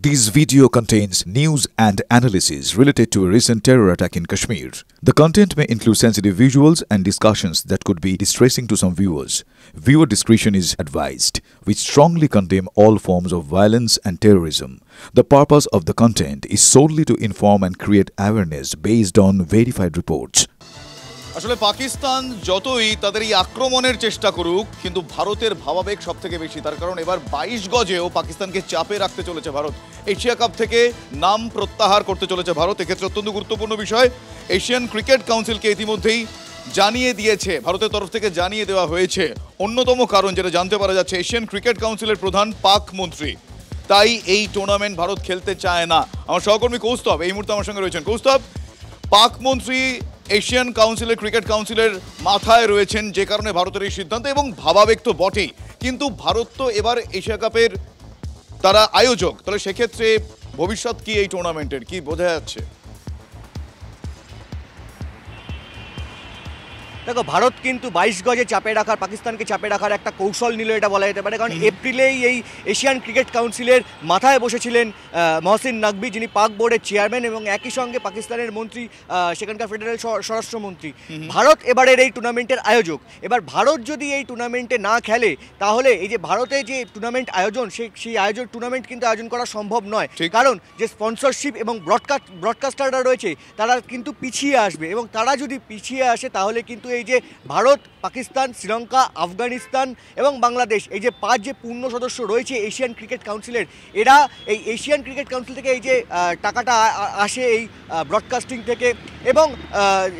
This video contains news and analysis related to a recent terror attack in Kashmir. The content may include sensitive visuals and discussions that could be distressing to some viewers. Viewer discretion is advised. We strongly condemn all forms of violence and terrorism. The purpose of the content is solely to inform and create awareness based on verified reports. আসলে পাকিস্তান যতই তাদের এই আক্রমণের চেষ্টা করুক কিন্তু ভারতের ভাবাবেগ সবথেকে বেশি, তার কারণ এবার 22 গজেও পাকিস্তানকে চাপে রাখতে চলেছে ভারত। এশিয়া কাপ থেকে নাম প্রত্যাহার করতে চলেছে ভারত। এক্ষেত্রে অত্যন্ত গুরুত্বপূর্ণ বিষয়, এশিয়ান ক্রিকেট কাউন্সিলকে ইতিমধ্যেই জানিয়ে দিয়েছে, ভারতের তরফ থেকে জানিয়ে দেওয়া হয়েছে। অন্যতম কারণ যেটা জানতে পারা যাচ্ছে, এশিয়ান ক্রিকেট কাউন্সিলের প্রধান পাক মন্ত্রী, তাই এই টুর্নামেন্ট ভারত খেলতে চায় না। আমার সহকর্মী কৌস্তব এই মুহূর্তে আমার সঙ্গে রয়েছেন। কৌস্তব, পাক মন্ত্রী এশিয়ান কাউন্সিলের ক্রিকেট কাউন্সিলের মাথায় রয়েছেন, যে কারণে ভারতের এই সিদ্ধান্ত এবং ভাবাবেগ তো বটেই, কিন্তু ভারত তো এবার এশিয়া কাপের তারা আয়োজক, তাহলে সেক্ষেত্রে ভবিষ্যৎ কি এই টুর্নামেন্টের, কি বোঝা যাচ্ছে? দেখো, ভারত কিন্তু 22 গজে চাপে রাখার, পাকিস্তানকে চাপে রাখার একটা কৌশল নিল এটা বলা যেতে পারে। কারণ এপ্রিলেই এই এশিয়ান ক্রিকেট কাউন্সিলের মাথায় বসেছিলেন মহসিন নাকভি, যিনি পাক বোর্ডের চেয়ারম্যান, এবং একই সঙ্গে পাকিস্তানের মন্ত্রী, সেখানকার ফেডারেল স্বরাষ্ট্রমন্ত্রী। ভারত এবারের এই টুর্নামেন্টের আয়োজক। এবার ভারত যদি এই টুর্নামেন্টে না খেলে, তাহলে এই যে ভারতে যে টুর্নামেন্ট আয়োজন, সেই আয়োজন টুর্নামেন্ট কিন্তু আয়োজন করা সম্ভব নয়। কারণ যে স্পন্সরশিপ এবং ব্রডকাস্টাররা রয়েছে তারা কিন্তু পিছিয়ে আসবে, এবং তারা যদি পিছিয়ে আসে তাহলে কিন্তু এই যে ভারত, পাকিস্তান, শ্রীলঙ্কা, আফগানিস্তান এবং বাংলাদেশ, এই যে 5 যে পূর্ণ সদস্য রয়েছে এশিয়ান ক্রিকেট কাউন্সিলের, এরা এই এশিয়ান ক্রিকেট কাউন্সিল থেকে এই যে টাকাটা আসে এই ব্রডকাস্টিং থেকে, এবং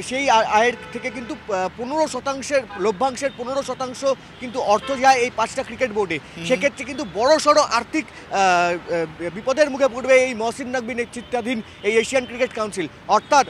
সেই আয়ের থেকে কিন্তু 15% লভ্যাংশের 15% কিন্তু অর্থ যায় এই 5টা ক্রিকেট বোর্ডে। সেক্ষেত্রে কিন্তু বড়সড় আর্থিক বিপদের মুখে পড়বে এই মহসিন নাকভি নেতৃত্বাধীন এই এশিয়ান ক্রিকেট কাউন্সিল। অর্থাৎ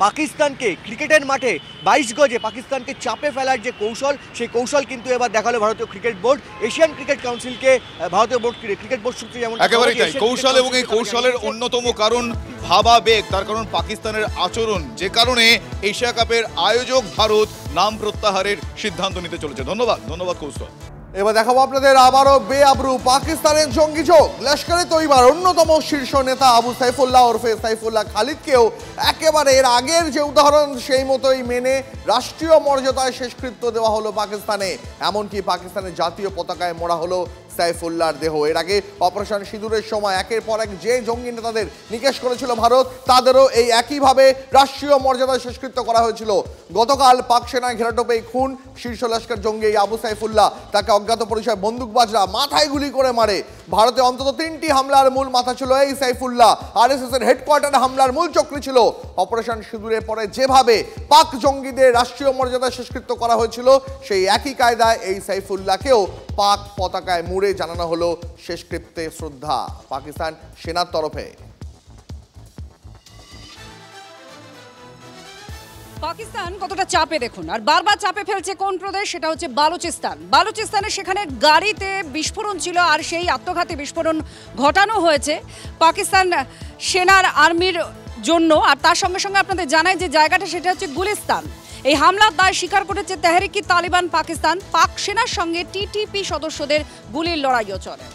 পাকিস্তানকে ক্রিকেটের মাঠে 22 গজে পাকিস্তানকে চাপে ফেলার যে কৌশল, সেই কৌশল কিন্তু এবার দেখালো ভারতীয় ক্রিকেট বোর্ড। এশিয়ান ক্রিকেট কাউন্সিলকে ভারতীয় ক্রিকেট বোর্ড সূত্রে যেমন একেবারেই তাই কৌশল, এবং এই কৌশলের অন্যতম কারণ ভাবাবেগ। তার কারণ পাকিস্তানের আচরণ, যে কারণে এশিয়া কাপের আয়োজক ভারত নাম প্রত্যাহারের সিদ্ধান্ত নিতে চলেছে। ধন্যবাদ কৌশল। এবার দেখাবো আপনাদের আবারও বেআব্রু পাকিস্তানের জঙ্গি যোগ। লস্করে তৈবার অন্যতম শীর্ষ নেতা আবু সাইফুল্লাহ ওরফে সাইফুল্লাহ খালিদকেও একেবারে এর আগের যে উদাহরণ সেই মতোই মেনে রাষ্ট্রীয় মর্যাদায় শেষকৃত্য দেওয়া হলো পাকিস্তানে। এমনকি পাকিস্তানের জাতীয় পতাকায় মোড়া হলো সাইফুল্লাহর দেহ। এর আগে অপারেশন সিঁদুরের সময় একের পর এক যে জঙ্গি নেতাদের নিকেশ করেছিল ভারত, তাদেরও এই একইভাবে রাষ্ট্রীয় মর্যাদায় শেষকৃত্য করা হয়েছিল। গতকাল পাক সেনায় ঘেরাটোপে খুন শীর্ষ লস্কর জঙ্গি আবু সাইফুল্লাহ। তাকে অজ্ঞাত পরিচয় বন্দুকবাজরা মাথায় গুলি করে মারে। ভারতে অন্তত 3টি হামলার মূল মাথা ছিল এই সাইফুল্লাহ। আরএসএস এর হেডকোয়ার্টারে হামলার মূল চক্রী ছিল। অপারেশন সিঁদুরের পরে যেভাবে পাক জঙ্গিদের রাষ্ট্রীয় মর্যাদায় শেষকৃত্য করা হয়েছিল, সেই একই কায়দায় এই সাইফুল্লাহকেও পাক পতাকায় মুড়ে জানানো হলো শেষকৃত্যে শ্রদ্ধা পাকিস্তান সেনার তরফে। পাকিস্তান কতটা চাপে দেখুন, আর বারবার চাপে ফেলছে কোন প্রদেশ, সেটা হচ্ছে বালুচিস্তান। বালুচিস্তানে সেখানে গাড়িতে বিস্ফোরণ ছিল, আর সেই আত্মঘাতী বিস্ফোরণ ঘটানো হয়েছে পাকিস্তান সেনার আর্মির জন্য। আর তার সঙ্গে সঙ্গে আপনাদের জানাই যে জায়গাটা সেটা হচ্ছে গুলিস্তান। এই হামলার দায় স্বীকার করেছে তেহরিক-ই-তালিবান পাকিস্তান। পাক সেনার সঙ্গে টিটিপি সদস্যদের গুলির লড়াইও চলে।